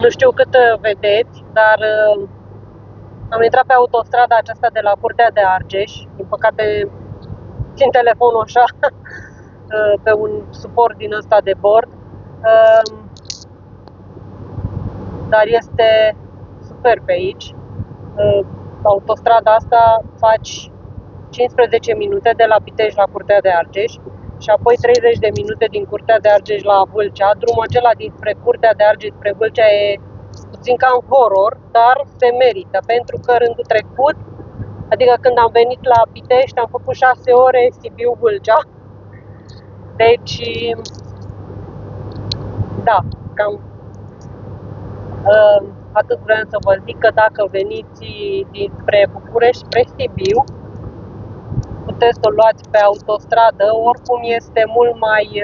Nu știu cât vedeți, dar am intrat pe autostrada aceasta de la Curtea de Argeș. Din păcate țin telefonul așa pe un suport din ăsta de bord. Dar este super pe aici. Autostrada asta faci 15 minute de la Pitești la Curtea de Argeș și apoi 30 de minute din Curtea de Argeș la Vâlcea. Drumul acela dinspre Curtea de Argeș spre Vâlcea e puțin cam horror, dar se merită, pentru că rândul trecut, adică când am venit la Pitești, am făcut 6 ore Sibiu-Vâlcea. Deci, da, cam atât vreau să vă zic, că dacă veniți dinspre București spre Sibiu, puteți să o luați pe autostradă, oricum este mult mai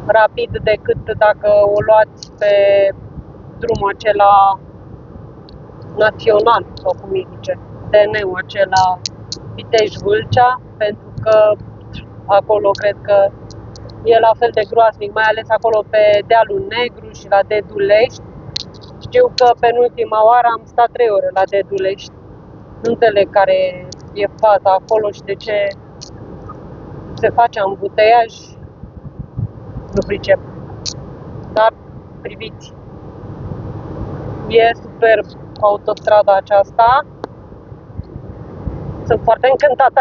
rapid decât dacă o luați pe drumul acela național, sau cum îi zice, DN-ul acela Pitești-Vâlcea, pentru că acolo cred că e la fel de groaznic, mai ales acolo pe Dealul Negru și la Dedulești. Știu că penultima oară am stat 3 ore la Dedulești. Nu înțeleg care e faza acolo și de ce se face ambuteiaj. Nu pricep. Dar priviți, e superb autostrada aceasta. Sunt foarte încântată.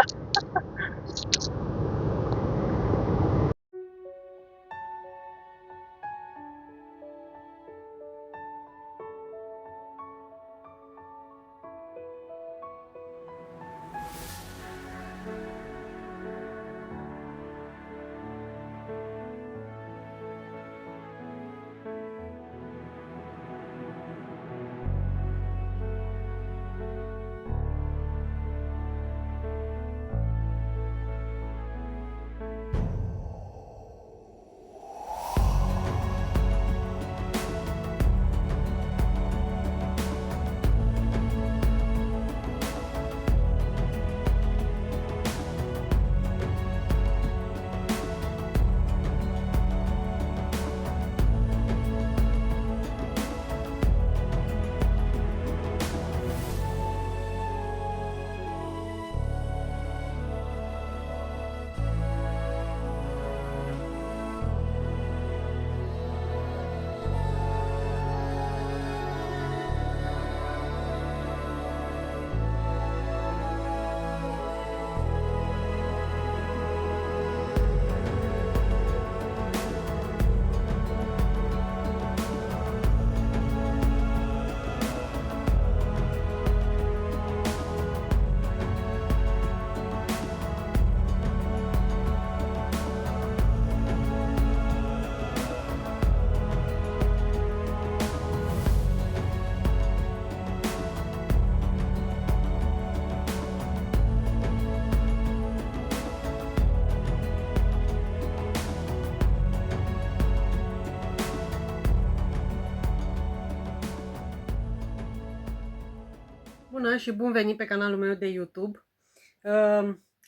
Bună și bun venit pe canalul meu de YouTube.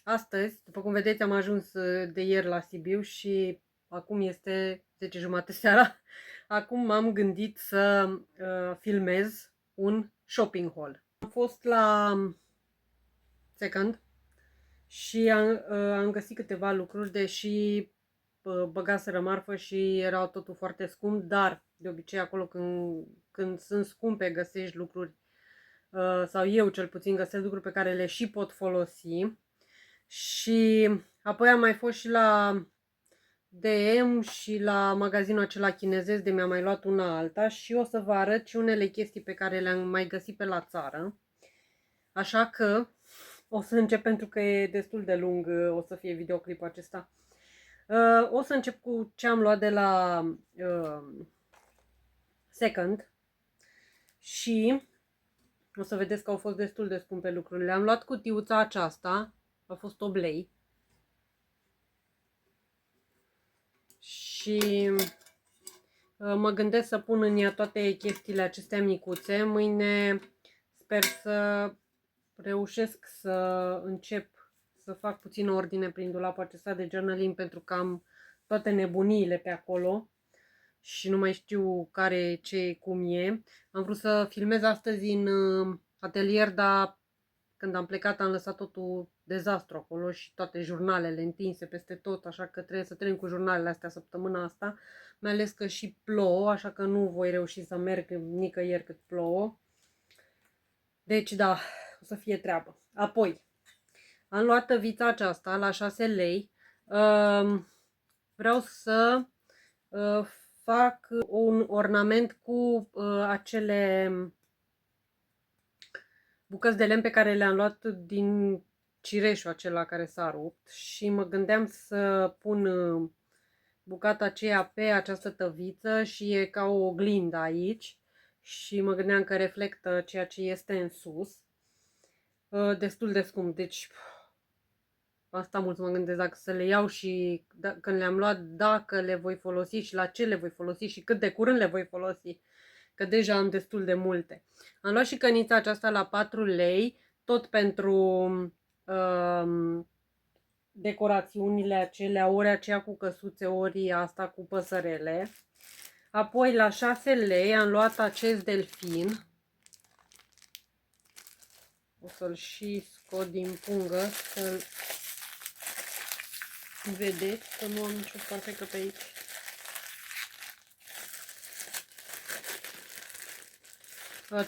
Astăzi, după cum vedeți, am ajuns de ieri la Sibiu și acum este 10:30 seara. Acum m-am gândit să filmez un shopping haul. Am fost la Second și am găsit câteva lucruri, deși băgaseră marfă și erau totul foarte scump, dar de obicei acolo când sunt scumpe găsești lucruri, sau eu cel puțin găsesc lucruri pe care le și pot folosi. Și apoi am mai fost și la DM și la magazinul acela chinezesc, de mi-am mai luat una alta și o să vă arăt și unele chestii pe care le-am mai găsit pe la țară. Așa că o să încep, pentru că e destul de lung, o să fie videoclipul acesta. O să încep cu ce am luat de la Second și o să vedeți că au fost destul de scumpe lucrurile. Am luat cutiuța aceasta, a fost 8 lei. Și mă gândesc să pun în ea toate chestiile acestea micuțe. Mâine sper să reușesc să încep să fac puțin ordine prin dulapul acesta de journaling, pentru că am toate nebuniile pe acolo. și nu mai știu care, ce, cum e. Am vrut să filmez astăzi în atelier, dar când am plecat am lăsat totul dezastru acolo și toate jurnalele întinse peste tot, așa că trebuie să trec cu jurnalele astea săptămâna asta, mai ales că și plouă, așa că nu voi reuși să merg nicăieri cât plouă. Deci da, o să fie treabă. Apoi, am luat vița aceasta la 6 lei. Vreau să fac un ornament cu acele bucăți de lemn pe care le-am luat din cireșul acela care s-a rupt și mă gândeam să pun bucata aceea pe această tăviță și e ca o oglindă aici și mă gândeam că reflectă ceea ce este în sus. Destul de scump, deci asta mult mă gândesc dacă să le iau și când le-am luat, dacă le voi folosi și la ce le voi folosi și cât de curând le voi folosi, că deja am destul de multe. Am luat și cănița aceasta la 4 lei, tot pentru decorațiunile acelea, ori aceea cu căsuțe, ori asta cu păsărele. Apoi la 6 lei am luat acest delfin. O să-l și scot din pungă, să-l vedeți, că nu am nicio parfecă pe aici.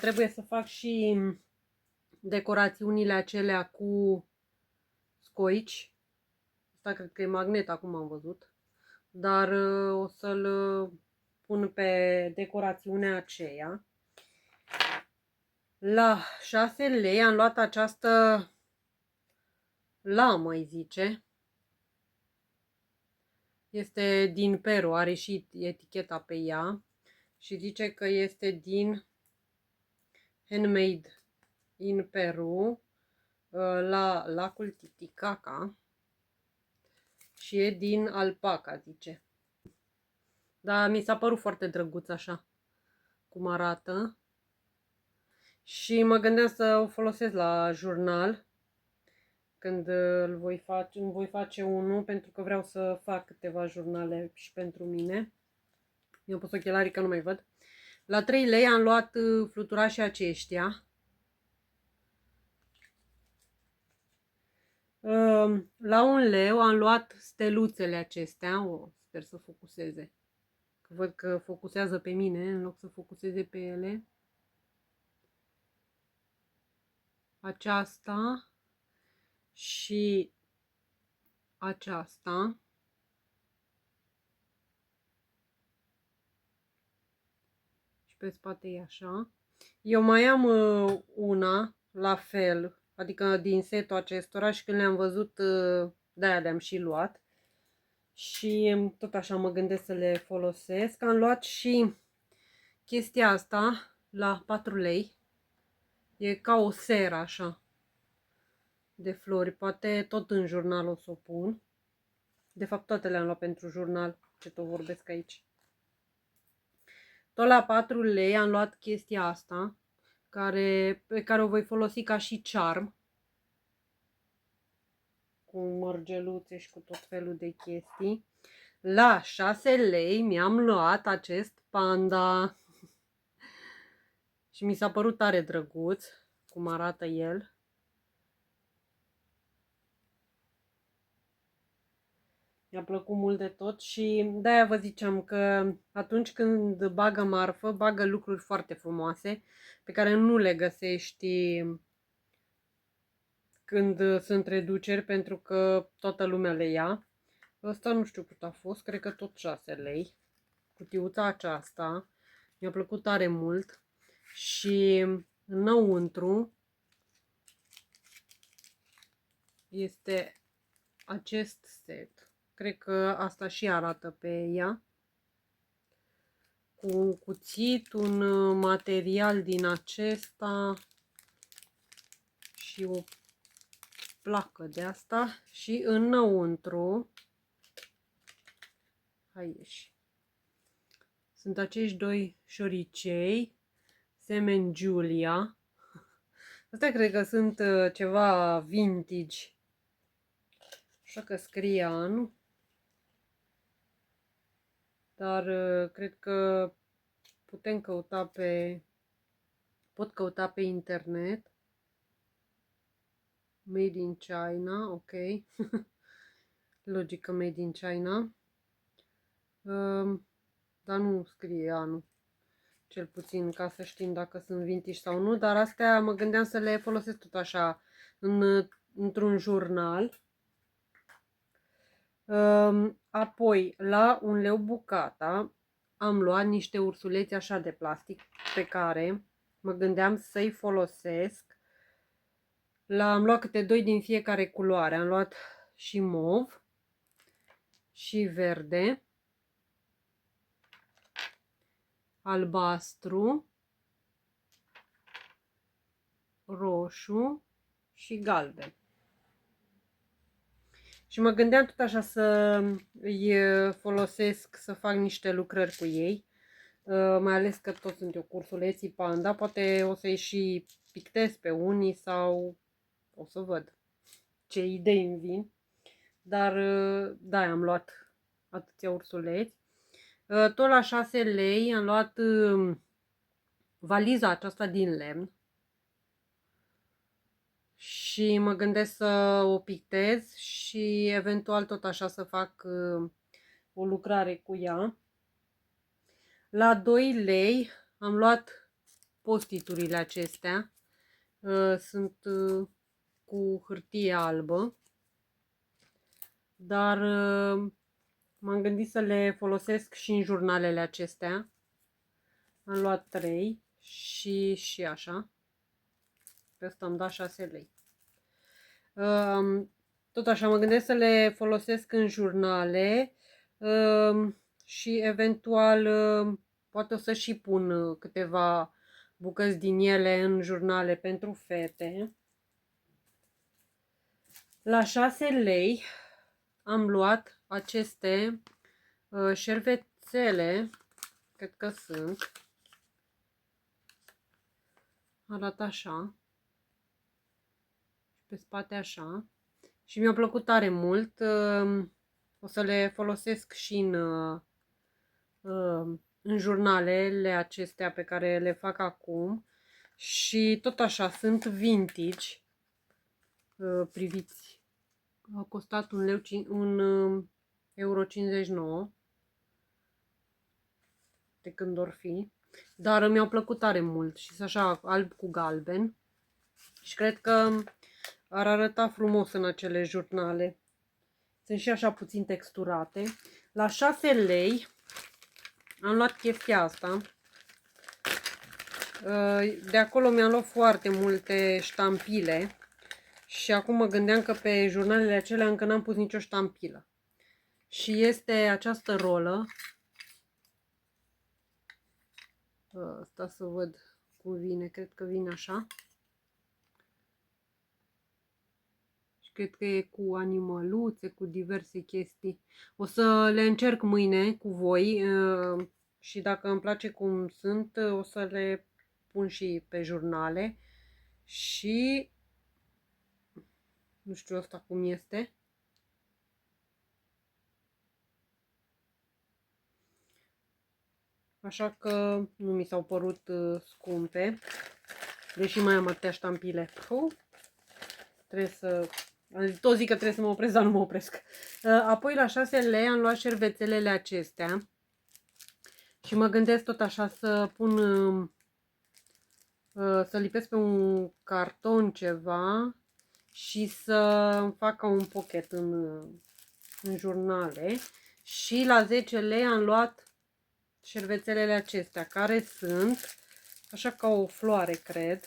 Trebuie să fac și decorațiunile acelea cu scoici. Asta cred că e magnet, acum am văzut. Dar o să-l pun pe decorațiunea aceea. La 6 lei am luat această lamă, îi zice. Este din Peru, are și eticheta pe ea. Și zice că este din handmade in Peru, la lacul Titicaca. Și e din alpaca, zice. Dar mi s-a părut foarte drăguț așa, cum arată. Și mă gândeam să o folosesc la jurnal, când îmi voi face unul, pentru că vreau să fac câteva jurnale și pentru mine. Eu am pus ochelarii că nu mai văd. La 3 lei am luat fluturașii aceștia. La 1 leu am luat steluțele acestea. Sper să focuseze. Că văd că focusează pe mine în loc să focuseze pe ele. Aceasta și aceasta. Și pe spate e așa. Eu mai am una la fel, adică din setul acestora, și când le-am văzut, de-aia le-am și luat. Și tot așa mă gândesc să le folosesc. Am luat și chestia asta la 4 lei. E ca o seră așa de flori. Poate tot în jurnal o să o pun. De fapt toate le-am luat pentru jurnal, ce tot vorbesc aici. Tot la 4 lei am luat chestia asta, pe care o voi folosi ca și charm. Cu mărgeluțe și cu tot felul de chestii. La 6 lei mi-am luat acest panda. Și mi s-a părut tare drăguț cum arată el. Mi-a plăcut mult de tot și de-aia vă ziceam că atunci când bagă marfă, bagă lucruri foarte frumoase pe care nu le găsești când sunt reduceri, pentru că toată lumea le ia. Ăsta nu știu cât a fost, cred că tot 6 lei. Cutiuța aceasta mi-a plăcut tare mult și înăuntru este acest set. Cred că asta și arată pe ea. Cu un cuțit, un material din acesta și o placă de asta. Și înăuntru, hai ieși, sunt acești doi șoricei, semen Giulia. Astea cred că sunt ceva vintage. Așa că scrie anul. dar cred că putem căuta pot căuta pe internet. Made in China, ok. Logică Made in China. Dar nu scrie anul. Cel puțin ca să știm dacă sunt vintage sau nu, dar astea mă gândeam să le folosesc tot așa într-un jurnal. Apoi, la 1 leu bucata, am luat niște ursuleți așa de plastic pe care mă gândeam să-i folosesc. Am luat câte 2 din fiecare culoare. Am luat și mov și verde, albastru, roșu și galben. Și mă gândeam tot așa să îi folosesc, să fac niște lucrări cu ei. Mai ales că toți sunt eu cursuleții panda. Poate o să-i și pictez pe unii sau o să văd ce idei îmi vin. Dar da, am luat atâția ursuleți. Tot la 6 lei am luat valiza aceasta din lemn. Și mă gândesc să o pictez și eventual tot așa să fac o lucrare cu ea. La 2 lei am luat postiturile acestea. Sunt cu hârtie albă. Dar m-am gândit să le folosesc și în jurnalele acestea. Am luat 3 și așa. Pe asta am dat 6 lei. Tot așa mă gândesc să le folosesc în jurnale și eventual poate o să și pun câteva bucăți din ele în jurnale pentru fete. La 6 lei am luat aceste șervețele, cred că sunt. Arată așa. Pe spate așa. Și mi-a plăcut tare mult. O să le folosesc și în jurnalele acestea pe care le fac acum. Și tot așa, sunt vintage. Priviți. Au costat 1,59 euro de când or fi. Dar mi-au plăcut tare mult și sunt așa alb cu galben. Și cred că ar arăta frumos în acele jurnale. Sunt și așa puțin texturate. La 6 lei am luat chestia asta. De acolo mi-am luat foarte multe ștampile. Și acum mă gândeam că pe jurnalele acelea încă n-am pus nicio ștampilă. Și este această rolă. Asta să văd cum vine. Cred că vine așa. Cred că e cu animăluțe, cu diverse chestii. O să le încerc mâine cu voi și dacă îmi place cum sunt, o să le pun și pe jurnale. Și nu știu asta cum este. Așa că nu mi s-au părut scumpe. Deși mai am atâtea ștampile. Trebuie să... Tot zic că trebuie să mă opresc, dar nu mă opresc. Apoi la 6 lei am luat șervețelele acestea. Și mă gândesc tot așa să pun... să lipesc pe un carton ceva și să fac ca un pochet în jurnale. Și la 10 lei am luat șervețelele acestea, care sunt așa ca o floare, cred.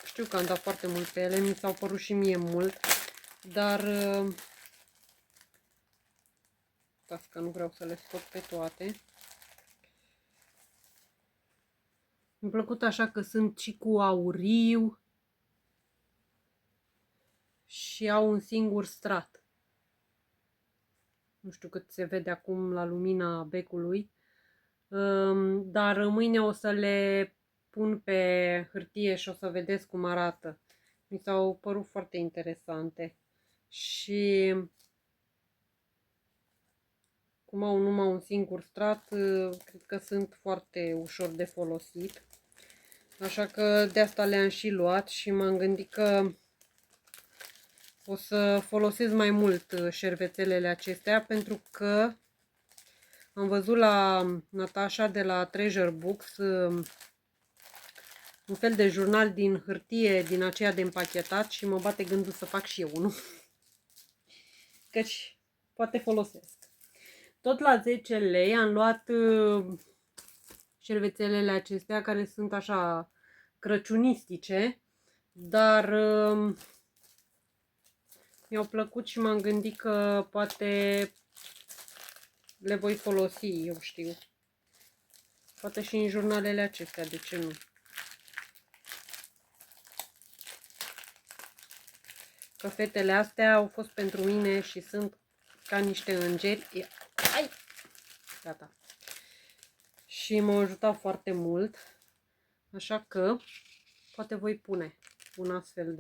Știu că am dat foarte mult pe ele, mi s-au părut și mie mult, dar stați că nu vreau să le scot pe toate. Mi-a plăcut așa că sunt și cu auriu și au un singur strat. Nu știu cât se vede acum la lumina becului, dar mâine o să le pun pe hârtie și o să vedeți cum arată. Mi s-au părut foarte interesante. Și cum au numai un singur strat, cred că sunt foarte ușor de folosit. Așa că de asta le-am și luat și m-am gândit că o să folosesc mai mult șervețelele acestea, pentru că am văzut la Natasha de la Treasure Books un fel de jurnal din hârtie din aceea de împachetat și mă bate gândul să fac și eu unul. Căci poate folosesc. Tot la 10 lei am luat șervețelele acestea care sunt așa crăciunistice, dar mi-au plăcut și m-am gândit că poate le voi folosi, eu știu. Poate și în jurnalele acestea, de ce nu? Că fetele astea au fost pentru mine și sunt ca niște îngeri. Ai! Gata. Și m-au ajutat foarte mult. Așa că poate voi pune un astfel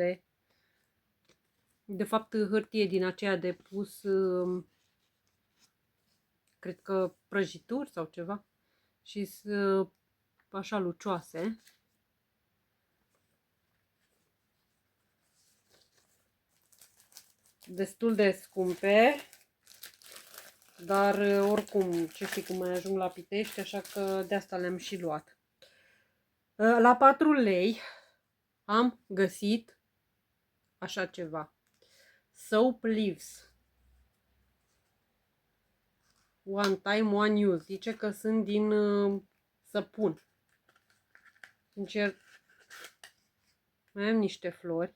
de fapt hârtie din aceea de pus, cred că prăjituri sau ceva. Și sunt așa lucioase. Destul de scumpe, dar oricum, ce știi, cum mai ajung la Pitești, așa că de asta le-am și luat. La 4 lei am găsit așa ceva. Soap Leaves. One time, one use. Zice că sunt din săpun. Încerc. Mai am niște flori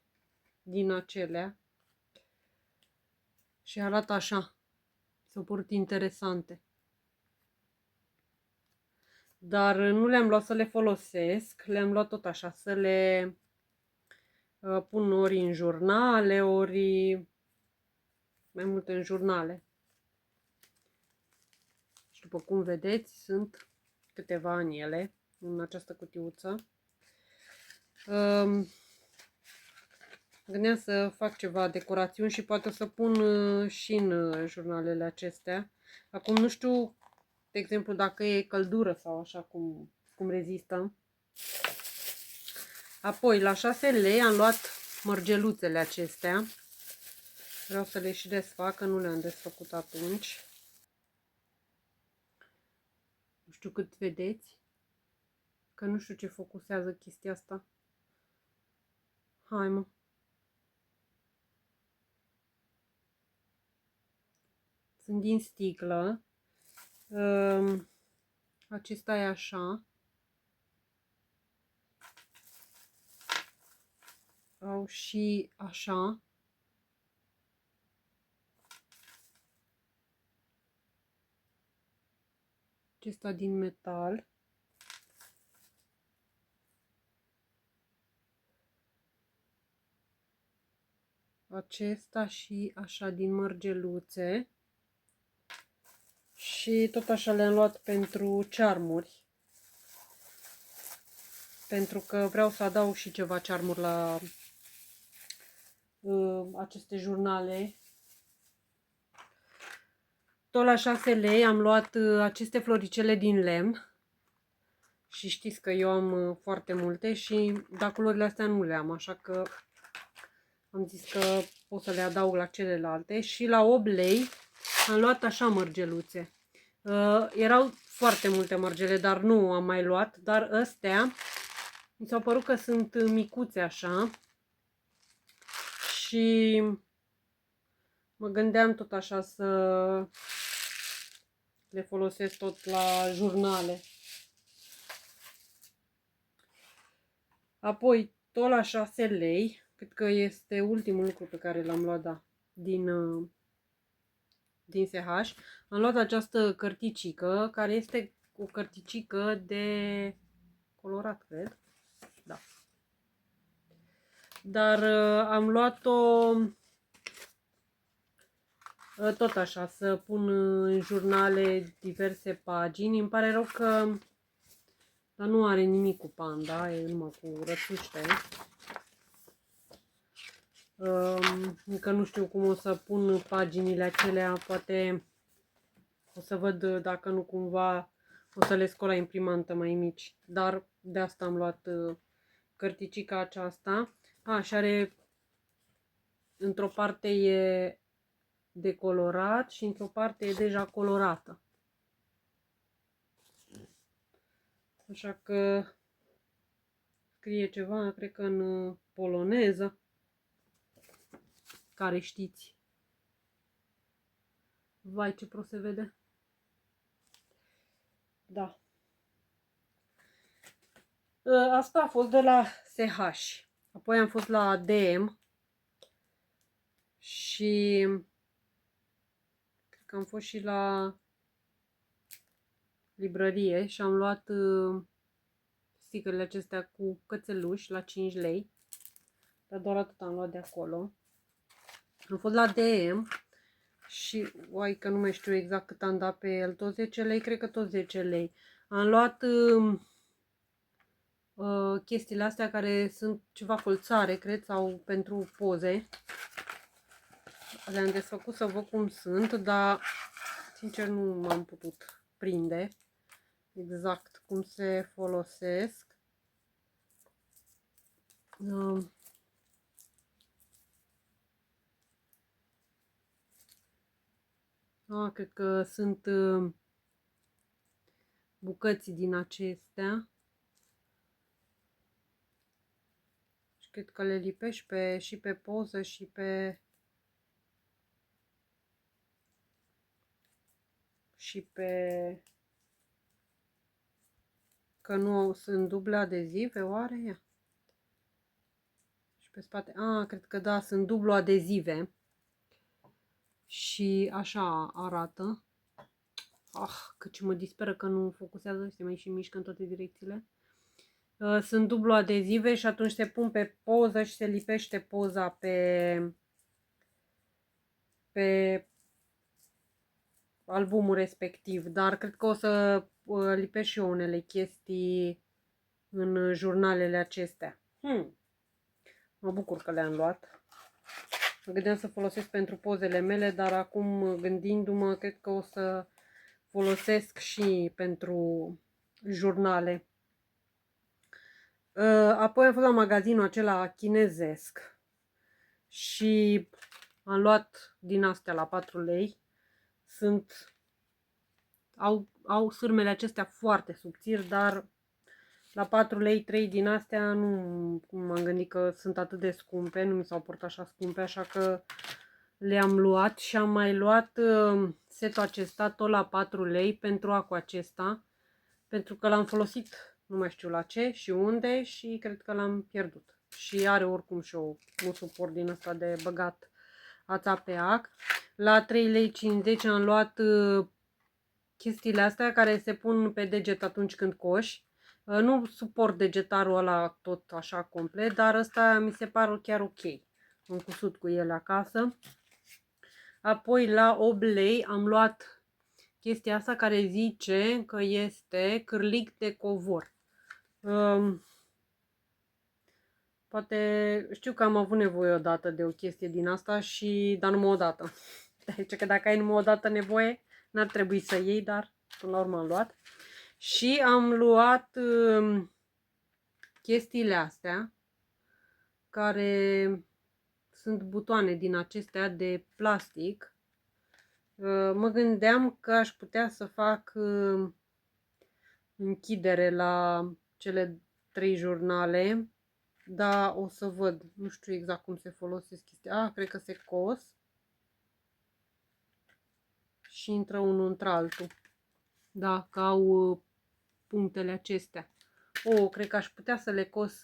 din acelea. Și arată așa. S-au părut interesante. Dar nu le-am luat să le folosesc. Le-am luat tot așa, să le pun ori în jurnale, ori mai multe în jurnale. Și după cum vedeți, sunt câteva în ele, în această cutiuță. Gândeam să fac ceva decorațiuni și poate o să pun și în jurnalele acestea. Acum nu știu, de exemplu, dacă e căldură sau așa cum rezistă. Apoi, la 6 lei am luat mărgeluțele acestea. Vreau să le și desfac, că nu le-am desfăcut atunci. Nu știu cât vedeți, că nu știu ce focusează chestia asta. Hai, mă. Sunt din sticlă. Acesta e așa. Au și așa. Acesta din metal. Acesta și așa din mărgeluțe. Și tot așa le-am luat pentru cearmuri. Pentru că vreau să adaug și ceva cearmuri la aceste jurnale. Tot la 6 lei am luat aceste floricele din lemn. Și știți că eu am foarte multe și dar culorile astea nu le am, așa că am zis că pot să le adaug la celelalte. Și la 8 lei am luat așa mărgeluțe. Erau foarte multe mărgele, dar nu am mai luat. Dar astea mi s-au părut că sunt micuțe așa. Și mă gândeam tot așa să le folosesc tot la jurnale. Apoi, tot la 6 lei, cred că este ultimul lucru pe care l-am luat, da, din SH. Am luat această cărticică, care este o cărticică de colorat, cred. Da. Dar am luat-o tot așa, să pun în jurnale diverse pagini. Îmi pare rău că dar nu are nimic cu panda, e numai cu rățuște. Încă nu știu cum o să pun paginile acelea, poate O să văd dacă nu cumva o să le scol la imprimantă mai mici. Dar de asta am luat cărticica aceasta. Și are, într-o parte e decolorat și într-o parte e deja colorată. Așa că scrie ceva, cred că în poloneză, care știți. Vai, ce prost se vede. Da. Asta a fost de la SH. Apoi am fost la DM și cred că am fost și la librărie și am luat sticările acestea cu cățeluși la 5 lei. Dar doar atât am luat de acolo. Am fost la DM și, uai că nu mai știu exact cât am dat pe el, tot 10 lei, cred că tot 10 lei. Am luat chestiile astea care sunt ceva colțare, cred, sau pentru poze. Le-am desfăcut să văd cum sunt, dar sincer nu m-am putut prinde exact cum se folosesc. Cred că sunt bucăți din acestea. Și cred că le lipești și pe poză și pe că nu sunt duble adezive, oare? Ia. Și pe spate, cred că da, sunt dublu adezive. Și așa arată. Cât ce mă disperă că nu focusează, se mai și mișcă în toate direcțiile. Sunt dublu adezive și atunci se pun pe poză și se lipește poza pe albumul respectiv. Dar cred că o să lipesc și eu unele chestii în jurnalele acestea. Mă bucur că le-am luat. Mă gândeam să folosesc pentru pozele mele, dar acum gândindu-mă, cred că o să folosesc și pentru jurnale. Apoi am fost la magazinul acela chinezesc și am luat din astea la 4 lei. Au sârmele acestea foarte subțiri, dar la 4 lei 3 din astea nu m-am gândit că sunt atât de scumpe, nu mi s-au părut așa scumpe, așa că le-am luat și am mai luat setul acesta tot la 4 lei pentru acul acesta, pentru că l-am folosit nu mai știu la ce și unde și cred că l-am pierdut. Și are oricum și un suport din ăsta de băgat ața pe ac. La 3 lei 50 am luat chestiile astea care se pun pe deget atunci când coși. Nu suport degetarul ăla tot așa complet, dar ăsta mi se pare chiar ok. Am cusut cu ele acasă. Apoi la 8 lei am luat chestia asta care zice că este cârlig de covor. Poate știu că am avut nevoie odată de o chestie din asta, dar numai odată. Deci că dacă ai numai odată nevoie, n-ar trebui să iei, dar până la urmă am luat. Și am luat chestiile astea, care sunt butoane din acestea de plastic. Mă gândeam că aș putea să fac închidere la cele 3 jurnale, dar o să văd. Nu știu exact cum se folosesc chestia. Cred că se cos și intră unul într-altul. Da, că au punctele acestea. Cred că aș putea să le cos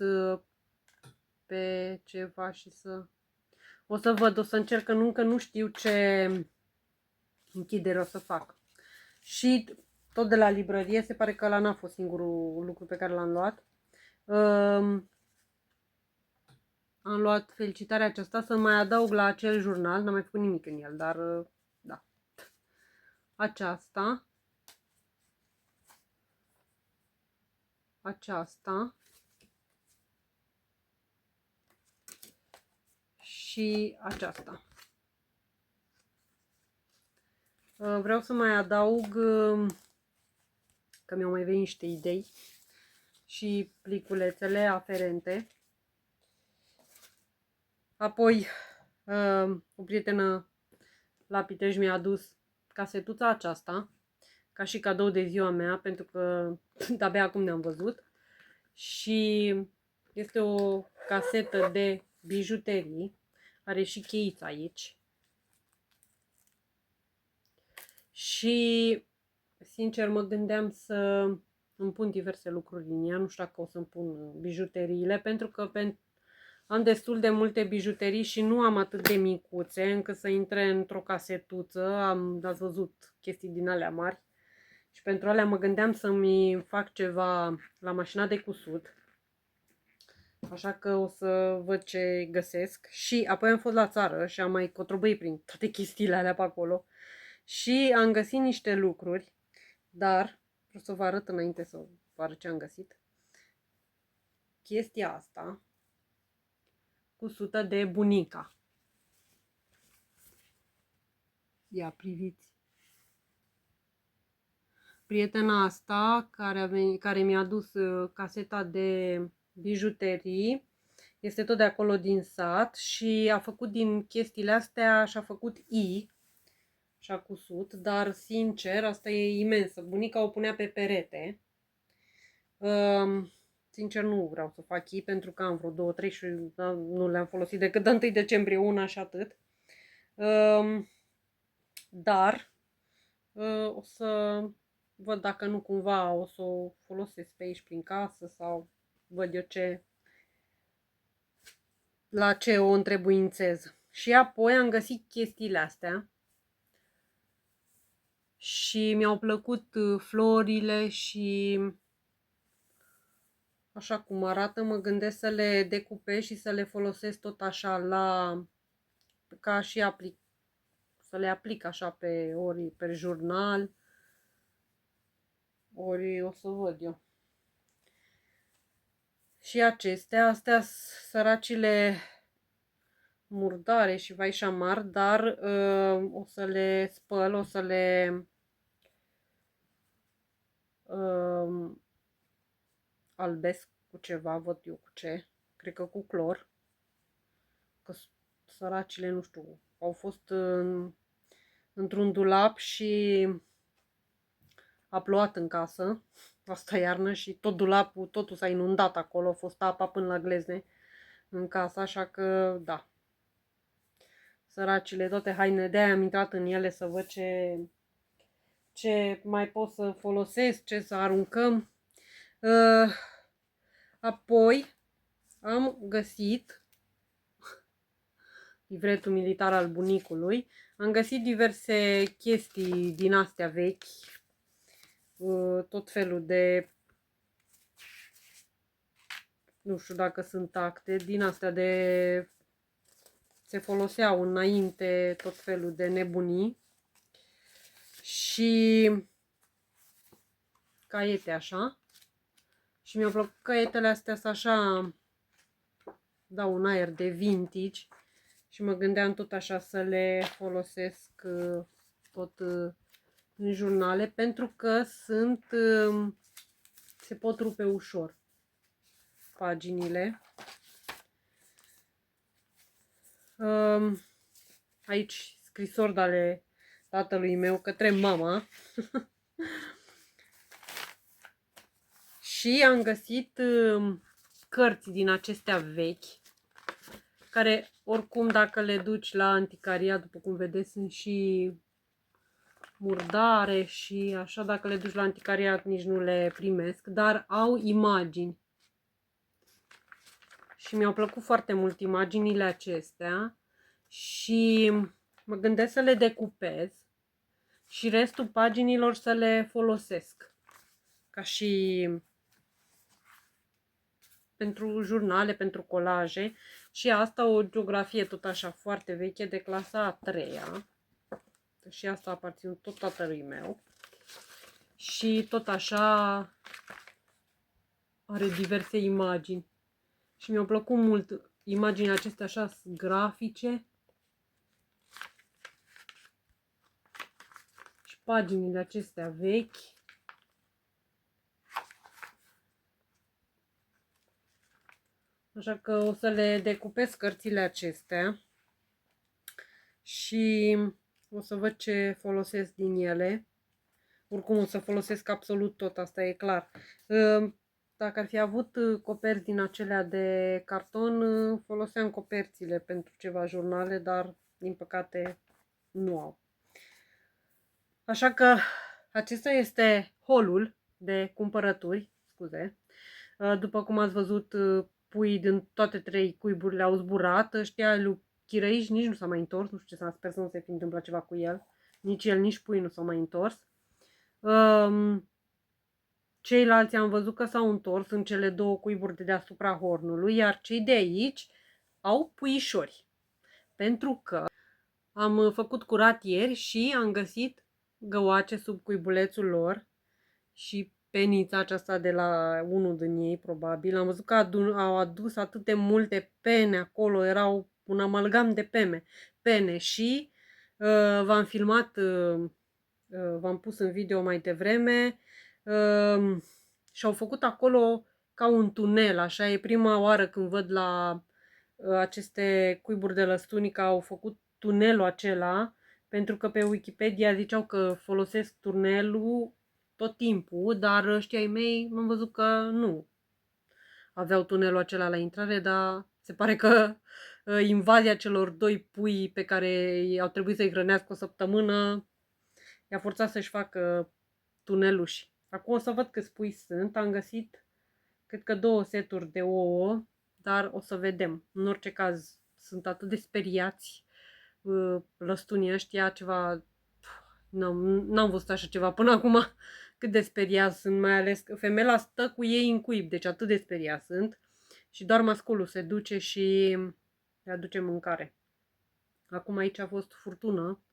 pe ceva și să... O să văd, o să încerc, că încă nu știu ce închidere o să fac. Și tot de la librărie, se pare că ăla n-a fost singurul lucru pe care l-am luat. Am luat felicitarea aceasta să mai adaug la acel jurnal, n-am mai făcut nimic în el, dar da. Aceasta și aceasta. Vreau să mai adaug că mi-au mai venit niște idei și pliculețele aferente. Apoi, o prietenă la Pitești mi-a adus casetuța aceasta ca și cadou de ziua mea, pentru că de-abia acum ne-am văzut. Și este o casetă de bijuterii, are și cheiță aici. Și sincer mă gândeam să îmi pun diverse lucruri din ea, nu știu dacă o să-mi pun bijuteriile, pentru că am destul de multe bijuterii și nu am atât de micuțe încât să intre într-o casetuță. Ați văzut chestii din alea mari. Și pentru alea mă gândeam să-mi fac ceva la mașina de cusut. Așa că o să văd ce găsesc. Și apoi am fost la țară și am mai cotrobăit prin toate chestiile alea pe acolo. Și am găsit niște lucruri, dar o să vă arăt înainte să vă arăt ce am găsit. Chestia asta, cusută de bunica. Ia, priviți. Prietena asta, care mi-a adus caseta de bijuterii, este tot de acolo din sat și a făcut din chestiile astea și a făcut și a cusut, dar sincer, asta e imensă. Bunica o punea pe perete. Sincer nu vreau să fac I pentru că am vreo 2-3 și nu le-am folosit decât de 1 decembrie una și atât. Dar o să văd dacă nu cumva o să o folosesc pe aici prin casă sau văd eu la ce o întrebuințez. Și apoi am găsit chestiile astea și mi-au plăcut florile și așa cum arată, mă gândesc să le decupez și să le folosesc tot așa ca și să le aplic așa ori pe jurnal, ori o să văd eu. Și astea săracile murdare și vai și amar, dar o să le spăl, o să le albesc cu ceva, văd eu cu ce, cred că cu clor, că săracile, nu știu, au fost într-un dulap și a plouat în casă, asta iarnă, și tot dulapul, totul s-a inundat acolo, a fost apa până la glezne în casă, așa că da. Săracile, toate hainele, de-aia am intrat în ele să văd ce mai pot să folosesc, ce să aruncăm. Apoi am găsit livretul militar al bunicului. Am găsit diverse chestii din astea vechi, tot felul de, nu știu dacă sunt acte, din astea de, se foloseau înainte tot felul de nebunii și caiete așa. Și mi-au plăcut caietele astea să așa dau un aer de vintage și mă gândeam tot așa să le folosesc tot în jurnale, pentru că se pot rupe ușor paginile. Aici scrisori de ale tatălui meu către mama. Și am găsit cărți din acestea vechi, care oricum dacă le duci la anticariat, după cum vedeți, sunt și murdare și așa, dacă le duci la anticariat nici nu le primesc, dar au imagini. Și mi-au plăcut foarte mult imaginile acestea și mă gândesc să le decupez și restul paginilor să le folosesc ca și pentru jurnale, pentru colaje. Și asta o geografie tot așa foarte veche, de clasa a 3-a. Și asta aparține tot tatălui meu. Și tot așa are diverse imagini. Și mi-au plăcut mult imaginile acestea așa grafice. paginile acestea vechi. Așa că o să le decupez cărțile acestea și o să văd ce folosesc din ele. Oricum o să folosesc absolut tot, asta e clar. Dacă ar fi avut coperți din acelea de carton, foloseam coperțile pentru ceva jurnale, dar din păcate nu au. Așa că acesta este haul de cumpărături, scuze. După cum ați văzut, puii din toate 3 cuiburile au zburat. Ăștia lui Chirăiș nici nu s-a mai întors, nu știu ce s-a, sper să nu se fi întâmplat ceva cu el. Nici el, nici puii nu s-au mai întors. Ceilalți am văzut că s-au întors în cele 2 cuiburi de deasupra hornului, iar cei de aici au puișori. Pentru că am făcut curat ieri și am găsit găoace sub cuibulețul lor și penița aceasta de la unul din ei, probabil. Am văzut că au adus atât de multe pene acolo, erau un amalgam de pene și v-am filmat, v-am pus în video mai devreme și au făcut acolo ca un tunel, așa e prima oară când văd la aceste cuiburi de lăstuni că au făcut tunelul acela, pentru că pe Wikipedia ziceau că folosesc tunelul tot timpul, dar ăștia ai mei am văzut că nu aveau tunelul acela la intrare, dar se pare că invazia celor 2 pui pe care au trebuit să-i hrănească o săptămână i-a forțat să-și facă tuneluși. Acum o să văd câți pui sunt. Am găsit, cred că 2 seturi de ouă, dar o să vedem. În orice caz, sunt atât de speriați lăstunii ăștia, ceva... N-am văzut așa ceva până acum. Cât de speriați sunt, mai ales că femeia stă cu ei în cuib, deci atât de speriați sunt. Și doar masculul se duce și le aduce mâncare. Acum aici a fost furtună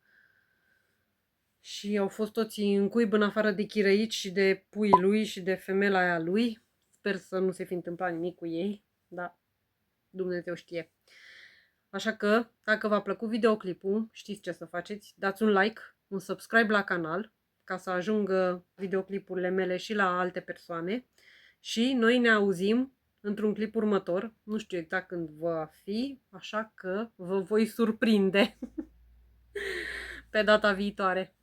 și au fost toți în cuib în afară de Chirăici și de puii lui și de femeia aia lui. Sper să nu se fi întâmplat nimic cu ei, dar Dumnezeu știe. Așa că, dacă v-a plăcut videoclipul, știți ce să faceți, dați un like, un subscribe la canal, ca să ajungă videoclipurile mele și la alte persoane. Și noi ne auzim într-un clip următor, nu știu exact când va fi, așa că vă voi surprinde pe data viitoare.